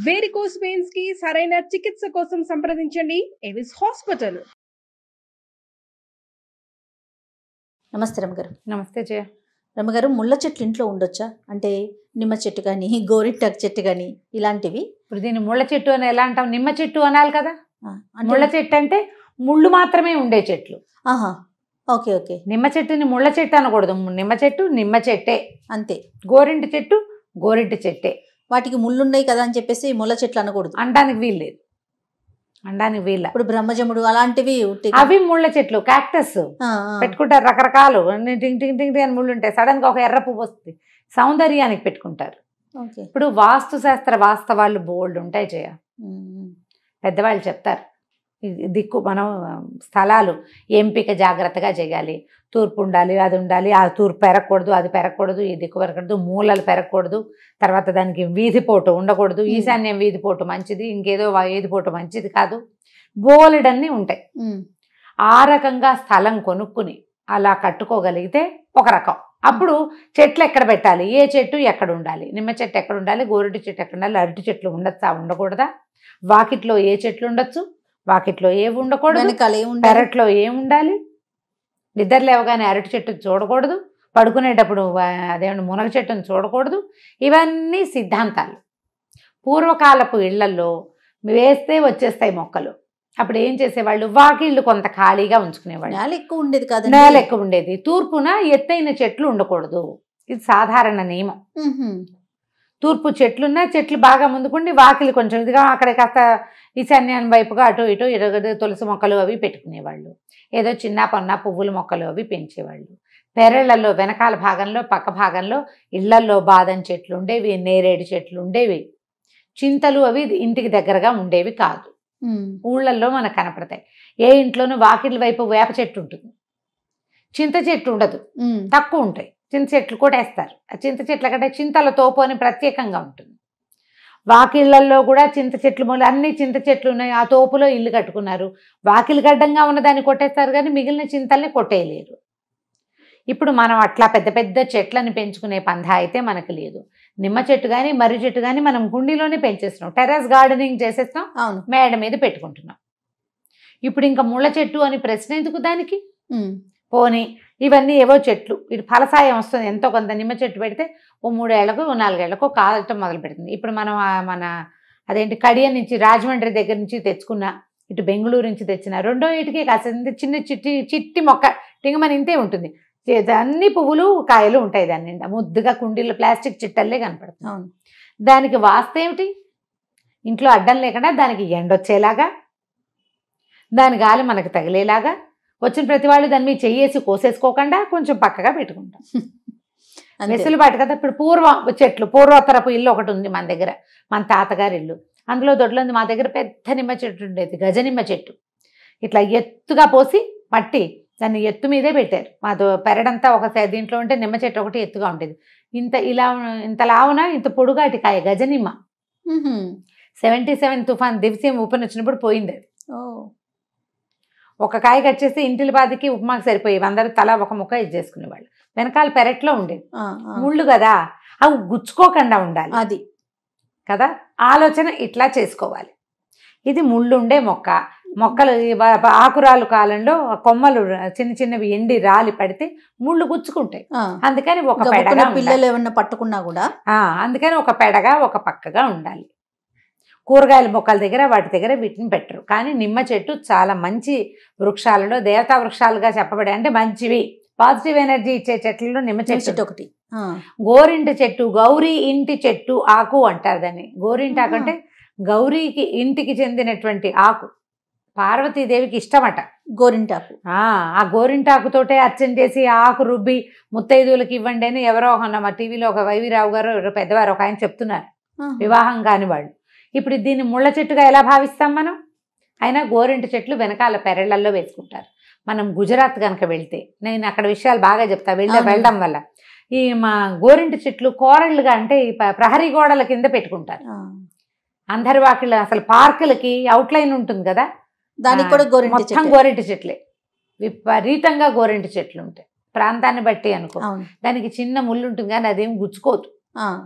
Varicose veins కి సరైన చికిత్స కోసం సంప్రదించండి ఎవిస్ హాస్పిటల్. నమస్తే రమ్మగారు. నమస్తే జయ. రమ్మగారు, ముళ్ళ చెట్లు ఇంట్లో ఉండొచ్చా? అంటే నిమ్మ చెట్టు కానీ గోరింటాకు చెట్టు కానీ ఇలాంటివి. ఇప్పుడు దీన్ని ముళ్ళ చెట్టు అని ఎలా అంటాం? నిమ్మ చెట్టు అనాలి కదా. అంటే ముళ్ళ చెట్టు అంటే ముళ్ళు మాత్రమే ఉండే చెట్లు. ఆహా, ఓకే ఓకే. నిమ్మ చెట్టుని ముళ్ళ చెట్టు అనకూడదు. నిమ్మ చెట్టు నిమ్మ చెట్టే అంతే. గోరింటి చెట్టు గోరింటి చెట్టే. వాటికి ముళ్ళు ఉన్నాయి కదా అని చెప్పేసి ముళ్ళ చెట్లు అనకూడదు, అనడానికి వీల్లేదు. అనడానికి వీళ్ళ. ఇప్పుడు బ్రహ్మజముడు అలాంటివి అవి ముళ్ళ చెట్లు. క్యాక్టస్ పెట్టుకుంటారు రకరకాలు, టింగ్ టింగ్ టింగ్ అని ముళ్ళు ఉంటాయి. సడన్ గా ఒక ఎర్ర పువ్వు వస్తుంది, సౌందర్యానికి పెట్టుకుంటారు. ఇప్పుడు వాస్తు శాస్త్ర వాస్తవాలు బోల్డ్ ఉంటాయి జయ. పెద్దవాళ్ళు చెప్తారు దిక్కు మనం స్థలాలు ఎంపిక జాగ్రత్తగా చేయాలి. తూర్పు ఉండాలి, అది ఉండాలి, ఆ తూర్పు పెరగకూడదు, అది పెరగకూడదు, ఈ దిక్కు పెరగకూడదు, మూలలు పెరగకూడదు, తర్వాత దానికి వీధిపోటు ఉండకూడదు, ఈశాన్యం వీధిపోటు మంచిది, ఇంకేదో వీధిపోటు మంచిది కాదు, బోలెడన్నీ ఉంటాయి. ఆ రకంగా స్థలం కొనుక్కుని అలా కట్టుకోగలిగితే ఒక రకం. అప్పుడు చెట్లు ఎక్కడ పెట్టాలి, ఏ చెట్టు ఎక్కడ ఉండాలి, నిమ్మ చెట్టు ఎక్కడ ఉండాలి, గోరింటి చెట్టు ఎక్కడ ఉండాలి, అరటి చెట్లు ఉండొచ్చా ఉండకూడదా, వాకిట్లో ఏ చెట్లు ఉండొచ్చు, వాకిట్లో ఏవి ఉండకూడదు, పెరట్లో ఏం ఉండాలి, నిద్ర లేవగానే అరటి చెట్టు చూడకూడదు, పడుకునేటప్పుడు అదేమన్నా మునగ చెట్టును చూడకూడదు. ఇవన్నీ సిద్ధాంతాలు. పూర్వకాలపు ఇళ్లలో వేస్తే వచ్చేస్తాయి మొక్కలు. అప్పుడు ఏం చేసేవాళ్ళు, వాకిళ్ళు కొంత ఖాళీగా ఉంచుకునేవాళ్ళు. నేల ఎక్కువ ఉండేది కాదు, నేల ఎక్కువ ఉండేది. తూర్పున ఎత్తైన చెట్లు ఉండకూడదు, ఇది సాధారణ నియమం. తూర్పు చెట్లున్నా చెట్లు బాగా ముందుకుండి వాకిలి కొంచెం ఇదిగా అక్కడ కాస్త ఈశాన్యాన్ని వైపుగా అటు ఇటు ఇరగదు తులసి మొక్కలు అవి పెట్టుకునేవాళ్ళు. ఏదో చిన్న పన్న పువ్వుల మొక్కలు అవి పెంచేవాళ్ళు. పెరళ్లలో వెనకాల భాగంలో పక్క భాగంలో ఇళ్లల్లో బాదం చెట్లు ఉండేవి, నేరేడు చెట్లు ఉండేవి. చింతలు అవి ఇంటికి దగ్గరగా ఉండేవి కాదు, ఊళ్ళల్లో మనకు కనపడతాయి. ఏ ఇంట్లోనూ వాకిళ్ళ వైపు వేప చెట్టు ఉంటుంది, చింత చెట్టు ఉండదు, తక్కువ ఉంటాయి. చింత చెట్లు కూడా వేస్తారు. ఆ చింత చెట్ల కంటే చింతల తోపు అని ప్రత్యేకంగా ఉంటుంది. వాకిళ్లలో కూడా చింత చెట్లు మూల అన్ని చింత చెట్లు ఉన్నాయి. ఆ తోపులో ఇల్లు కట్టుకున్నారు. వాకిలి గడ్డంగా ఉన్నదాన్ని కొట్టేస్తారు కానీ మిగిలిన చింతల్ని కొట్టేయలేరు. ఇప్పుడు మనం అట్లా పెద్ద పెద్ద చెట్లను పెంచుకునే పంధా అయితే మనకు లేదు. నిమ్మ చెట్టు కానీ మర్రి చెట్టు కానీ మనం కుండీలోనే పెంచేస్తున్నాం, టెర్రస్ గార్డెనింగ్ చేసేస్తున్నాం, మేడ మీద పెట్టుకుంటున్నాం. ఇప్పుడు ఇంకా ముళ్ళ చెట్టు అని ప్రశ్న ఎందుకు దానికి? పోనీ ఇవన్నీ ఏవో చెట్లు, ఇటు ఫలసాయం వస్తుంది ఎంతో కొంత. నిమ్మ చెట్టు పెడితే ఓ 3 ఏళ్లకు 4 ఏళ్లకు కాదటం మొదలు పెడుతుంది. ఇప్పుడు మనం మన అదేంటి కడియం నుంచి రాజమండ్రి దగ్గర నుంచి తెచ్చుకున్న, ఇటు బెంగళూరు నుంచి తెచ్చిన 2వ ఏటికి కాస్త చిన్న చిట్టి మొక్క టింగమని ఇంతే ఉంటుంది. అన్ని పువ్వులు కాయలు ఉంటాయి దాని నిండా. ముద్దుగా కుండీలో ప్లాస్టిక్ చిట్టల్లే కనపడుతుంది. దానికి వాస్తేమిటి? ఇంట్లో అడ్డం లేకుండా దానికి ఎండొచ్చేలాగా, దాని గాలి మనకు తగిలేలాగా, వచ్చిన ప్రతి వాళ్ళు దాని మీద చెయ్యేసి కోసేసుకోకుండా కొంచెం పక్కగా పెట్టుకుంటాం. వెసులుబాటు కదా. ఇప్పుడు చెట్లు పూర్వోత్తరపు ఇల్లు ఒకటి ఉంది మన దగ్గర, మన తాతగారి ఇల్లు. అందులో దొడ్లో ఉంది. మా దగ్గర పెద్ద నిమ్మ చెట్టు ఉండేది, గజనిమ్మ చెట్టు. ఇట్లా ఎత్తుగా పోసి మట్టి దాన్ని ఎత్తు మీదే పెట్టారు. మా పెరడంతా ఒక దీంట్లో ఉంటే నిమ్మ చెట్టు ఒకటి ఎత్తుగా ఉండేది. ఇంత లావున ఇంత పొడుగాటి కాయ గజనిమ్మ. 77 తుఫాన్ దివ్యం ఊపని వచ్చినప్పుడు పోయింది అది. ఒక కాయ కట్ చేసి ఇంటిల బాదికి ఉప్మాకి సరిపోయేవి. అందరూ తలా ఒక ముక్క ఇది చేసుకునేవాళ్ళు. వెనకాల పెరట్లో ఉండేది. ముళ్ళు కదా, అవి గుచ్చుకోకుండా ఉండాలి, అది కదా ఆలోచన. ఇట్లా చేసుకోవాలి. ఇది ముళ్ళు ఉండే మొక్క. మొక్కలు ఆకురాలు కాలంలో కొమ్మలు చిన్న చిన్నవి ఎండి రాలి పడితే ముళ్ళు గుచ్చుకుంటాయి. అందుకని ఒక పెడగా పిల్లలు ఏమన్నా పట్టుకున్నా కూడా అందుకని ఒక పెడగా ఒక పక్కగా ఉండాలి. కూరగాయల మొక్కల దగ్గర వాటి దగ్గర వీటిని పెట్టరు. కానీ నిమ్మ చెట్టు చాలా మంచి వృక్షాలలో దేవతా వృక్షాలుగా చెప్పబడే, అంటే మంచివి పాజిటివ్ ఎనర్జీ ఇచ్చే చెట్లలో నిమ్మ చెట్టు ఒకటి. గోరింటి చెట్టు, గౌరీ ఇంటి చెట్టు ఆకు అంటారు దాన్ని. గోరింటి ఆకు అంటే గౌరీకి ఇంటికి చెందినటువంటి ఆకు. పార్వతీదేవికి ఇష్టమట గోరింటాకు. ఆ గోరింటాకుతోటే అర్చన చేసి ఆకు రుబ్బి ముత్తైదువులకి ఇవ్వండి అని ఎవరో మా టీవీలో ఒక వైవిరావు గారు పెద్దవారు ఒక ఆయన చెప్తున్నారు, వివాహం కాని వాళ్ళు. ఇప్పుడు దీన్ని ముళ్ళ చెట్టుగా ఎలా భావిస్తాం మనం? అయినా గోరింటి చెట్లు వెనకాల పెరళ్లలో వేసుకుంటారు. మనం గుజరాత్ కనుక వెళ్తే, నేను అక్కడ విషయాలు బాగా చెప్తా వెళ్ళడం వల్ల, ఈ మా గోరింటి చెట్లు కోరళ్ళుగా అంటే ఈ ప్రహరీ గోడల కింద పెట్టుకుంటారు. అందరి వాకిళ్ళ అసలు పార్కులకి అవుట్లైన్ ఉంటుంది కదా, దానికి కూడా మొత్తం గోరింటి చెట్లే. విపరీతంగా గోరింటి చెట్లు ఉంటాయి ప్రాంతాన్ని బట్టి అనుకో. దానికి చిన్న ముళ్ళు ఉంటుంది కానీ అదేం గుచ్చుకోదు,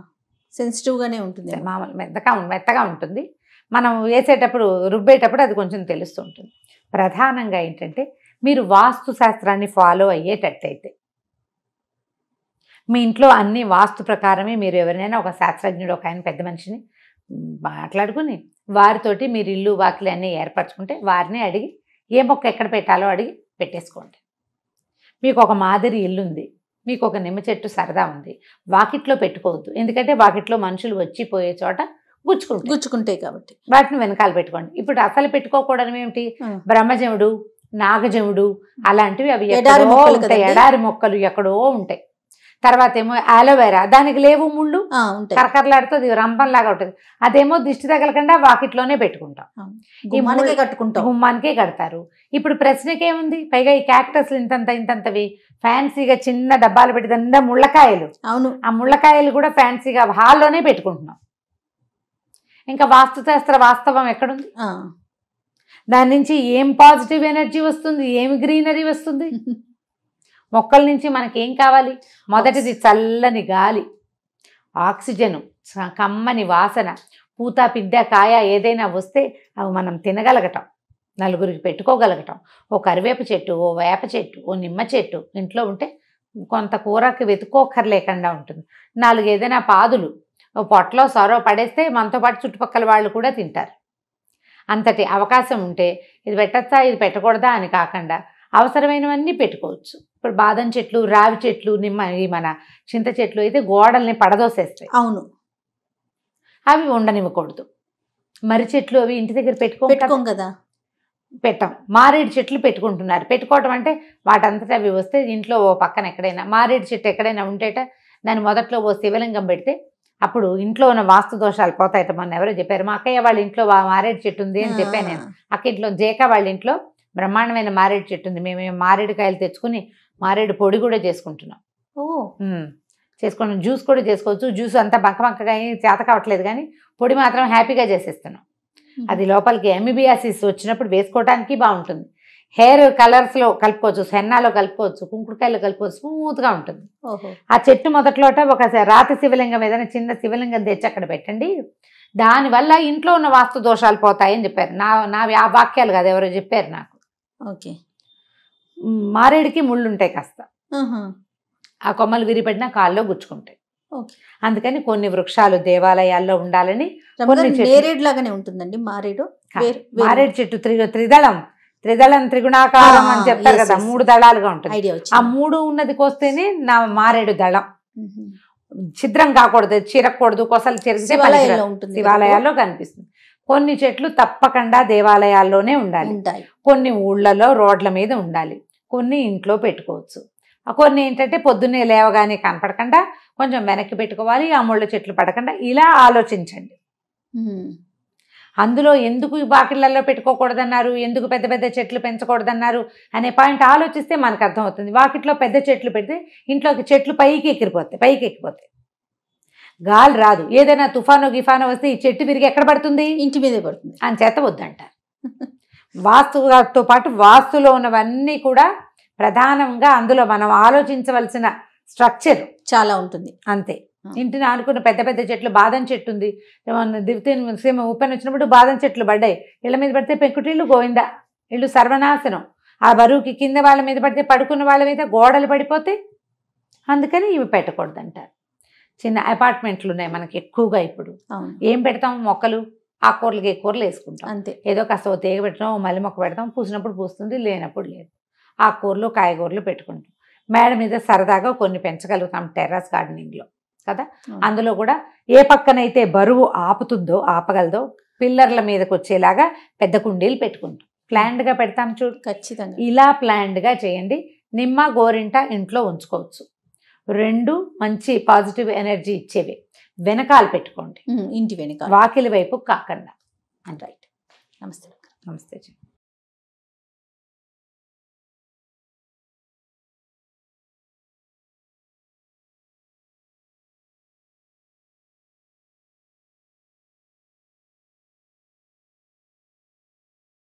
సెన్సిటివ్ గానే ఉంటుంది. మామూలు మెత్తగా ఉంటుంది. మనం వేసేటప్పుడు రుబ్బేటప్పుడు అది కొంచెం తెలుస్తుంటుంది. ప్రధానంగా ఏంటంటే మీరు వాస్తు శాస్త్రాన్ని ఫాలో అయ్యేటట్టయితే మీ ఇంట్లో అన్ని వాస్తు ప్రకారమే మీరు ఎవరినైనా ఒక శాస్త్రజ్ఞుడు ఒక ఆయన పెద్ద మనిషిని మాట్లాడుకుని వారితోటి మీరు ఇల్లు వాకిలి అన్నీ ఏర్పరచుకుంటే వారిని అడిగి ఏ మొక్క ఎక్కడ పెట్టాలో అడిగి పెట్టేసుకోండి. మీకు ఒక మాదిరి ఇల్లు ఉంది, మీకు ఒక నిమ్మ చెట్టు సరదా ఉంది, వాకిట్లో పెట్టుకోవద్దు. ఎందుకంటే వాకిట్లో మనుషులు వచ్చిపోయే చోట గుచ్చుకుంటాయి కాబట్టి వాటిని వెనకాల పెట్టుకోండి. ఇప్పుడు అసలు పెట్టుకోకూడదు ఏమిటి, బ్రహ్మజముడు, నాగజముడు అలాంటివి అవి ఎక్కడో ఉంటాయి, ఎడారి మొక్కలు ఎక్కడో ఉంటాయి. తర్వాత ఏమో ఆలోవేరా, దానికి లేవు ముళ్ళు, కరకరలాడుతూ అది రంపంలాగా ఉంటుంది. అదేమో దిష్టి తగలకుండా వాకిట్లోనే పెట్టుకుంటాం, గుమ్మానికే కడతారు. ఇప్పుడు ప్రశ్నకేముంది, పైగా ఈ క్యాక్టస్లు ఇంతంతవి ఫ్యాన్సీగా చిన్న డబ్బాలు పెట్టి ముళ్ళకాయలు. అవును, ఆ ముళ్ళకాయలు కూడా ఫ్యాన్సీగా హాల్లోనే పెట్టుకుంటున్నాం. ఇంకా వాస్తుశాస్త్ర వాస్తవం ఎక్కడుంది? దాని నుంచి ఏం పాజిటివ్ ఎనర్జీ వస్తుంది, ఏం గ్రీనరీ వస్తుంది? మొక్కల నుంచి మనకేం కావాలి? మొదటిది చల్లని గాలి, ఆక్సిజను, కమ్మని వాసన, పూత పిందె కాయ ఏదైనా వస్తే అవి మనం తినగలగటం, నలుగురికి పెట్టుకోగలగటం. ఓ కరివేపు చెట్టు, ఓ వేప చెట్టు, ఓ నిమ్మ చెట్టు ఇంట్లో ఉంటే కొంత కూరకి వెతుక్కోకర్లేకుండా ఉంటుంది. 4 ఏదైనా పాదులు ఓ పొట్టలో సొరవ పడేస్తే మనతో పాటు చుట్టుపక్కల వాళ్ళు కూడా తింటారు. అంతటి అవకాశం ఉంటే ఇది పెట్టచ్చా ఇది పెట్టకూడదా అని కాకుండా అవసరమైనవన్నీ పెట్టుకోవచ్చు. ఇప్పుడు బాదం చెట్లు, రావి చెట్లు, మన చింత చెట్లు అయితే గోడల్ని పడదోసేస్తాయి. అవును, అవి ఉండనివ్వకూడదు. మర్రి చెట్లు అవి ఇంటి దగ్గర పెట్టుకోం కదా, పెట్టాం. మారేడు చెట్లు పెట్టుకుంటున్నారు. పెట్టుకోవటం అంటే వాటంతటా అవి వస్తే ఇంట్లో ఓ పక్కన ఎక్కడైనా మారేడు చెట్టు ఎక్కడైనా ఉంటేట దాని మొదట్లో ఓ శివలింగం పెడితే అప్పుడు ఇంట్లో ఉన్న వాస్తు దోషాలు పోతాయట. మొన్న ఎవరో చెప్పారు, మా అక్కయ్య వాళ్ళ ఇంట్లో మారేడు చెట్టు ఉంది అని చెప్పాను నేను. అక్క ఇంట్లో జేక వాళ్ళ ఇంట్లో బ్రహ్మాండమైన మారేడు చెట్టు ఉంది. మేము మారేడు కాయలు తెచ్చుకుని మారేడు పొడి కూడా చేసుకుంటున్నాం. చేసుకున్నాం, జ్యూస్ కూడా చేసుకోవచ్చు. జ్యూస్ అంతా బంకగా చేత కావట్లేదు కానీ పొడి మాత్రం హ్యాపీగా చేసేస్తున్నాం. అది లోపలికి ఎమిబియాసిస్ వచ్చినప్పుడు వేసుకోవడానికి బాగుంటుంది. హెయిర్ కలర్స్లో కలుపుకోవచ్చు, హెన్నాలో కలుపుకోవచ్చు, కుంకుడుకాయలో కలుపుకోవచ్చు, స్మూత్గా ఉంటుంది. ఆ చెట్టు మొదట్లోట ఒక రాతి శివలింగం ఏదైనా చిన్న శివలింగం తెచ్చి అక్కడ పెట్టండి. దానివల్ల ఇంట్లో ఉన్న వాస్తు దోషాలు పోతాయని చెప్పారు. నా ఆ వాక్యాలు కాదు, ఎవరో చెప్పారు నాకు. ఓకే, మారేడుకి ముళ్ళు ఉంటాయి కాస్త, ఆ కొమ్మలు విరిపడినా కాల్లో గుచ్చుకుంటాయి. అందుకని కొన్ని వృక్షాలు దేవాలయాల్లో ఉండాలని. లాగానే ఉంటుందండి మారేడు. మారేడు చెట్టు త్రిదళం త్రిగుణాకారం అని చెప్తారు కదా, 3 దళాలుగా ఉంటుంది. ఆ 3 ఉన్నది కోస్తేనే నా మారేడు దళం. ఛిద్రం కాకూడదు, చిరకూడదు, కొసలు చిరిగితే శివాలయాల్లో కనిపిస్తుంది. కొన్ని చెట్లు తప్పకుండా దేవాలయాల్లోనే ఉండాలి, కొన్ని ఊళ్ళలో రోడ్ల మీద ఉండాలి, కొన్ని ఇంట్లో పెట్టుకోవచ్చు. కొన్ని ఏంటంటే పొద్దున్నే లేవగానే కనపడకుండా కొంచెం వెనక్కి పెట్టుకోవాలి, ఆ ముళ్ళ చెట్లు పడకుండా. ఇలా ఆలోచించండి. అందులో ఎందుకు వాకిళ్లలో పెట్టుకోకూడదన్నారు, ఎందుకు పెద్ద పెద్ద చెట్లు పెంచకూడదన్నారు అనే పాయింట్ ఆలోచిస్తే మనకు అర్థమవుతుంది. వాకిట్లో పెద్ద చెట్లు పెడితే ఇంట్లోకి చెట్లు పైకి ఎక్కిపోతాయి, గాలి రాదు. ఏదైనా తుఫానో గిఫానో వస్తే ఈ చెట్టు విరిగి ఎక్కడ పడుతుంది? ఇంటి మీదే పడుతుంది. అని చేత వద్దంటారు. వాస్తుతో పాటు వాస్తులో ఉన్నవన్నీ కూడా ప్రధానంగా అందులో మనం ఆలోచించవలసిన స్ట్రక్చర్ చాలా ఉంటుంది. అంతే. ఇంటిని ఆనుకున్న పెద్ద పెద్ద చెట్లు, బాదం చెట్టు ఉంది, ఉప్పెన వచ్చినప్పుడు బాదం చెట్లు పడ్డాయి, ఇళ్ళ మీద పడితే పెంకుటిళ్ళు గోవిందా, ఇళ్ళు సర్వనాశనం. ఆ బరువుకి కింద వాళ్ళ మీద పడితే పడుకున్న వాళ్ళ మీద గోడలు పడిపోతే. అందుకని ఇవి పెట్టకూడదంటారు. చిన్న అపార్ట్మెంట్లు ఉన్నాయి మనకి ఎక్కువగా. ఇప్పుడు ఏం పెడతాం? మొక్కలు, ఆకుకూరలకి కూరలు వేసుకుంటాం అంతే. ఏదో కాస్త తీగ పెట్టడం, మల్లె మొక్క పెడతాం, పూసినప్పుడు పూస్తుంది, లేనప్పుడు లేదు. ఆకుకూరలు కాయగూరలు పెట్టుకుంటాం. మేడ మీద సరదాగా కొన్ని పెంచగలుగుతాం టెర్రస్ గార్డెనింగ్లో కదా. అందులో కూడా ఏ పక్కనైతే బరువు ఆపగలదో పిల్లర్ల మీదకి వచ్చేలాగా పెద్ద కుండీలు పెట్టుకుంటాం. ప్లాండ్గా పెడతాం చూడు, ఖచ్చితంగా ఇలా ప్లాండ్గా చేయండి. నిమ్మ, గోరింట ఇంట్లో ఉంచుకోవచ్చు. 2 మంచి పాజిటివ్ ఎనర్జీ ఇచ్చేవి వెనకాల పెట్టుకోండి, ఇంటి వెనకాల, వాకిలి వైపు కాకుండా. రైట్. నమస్తే.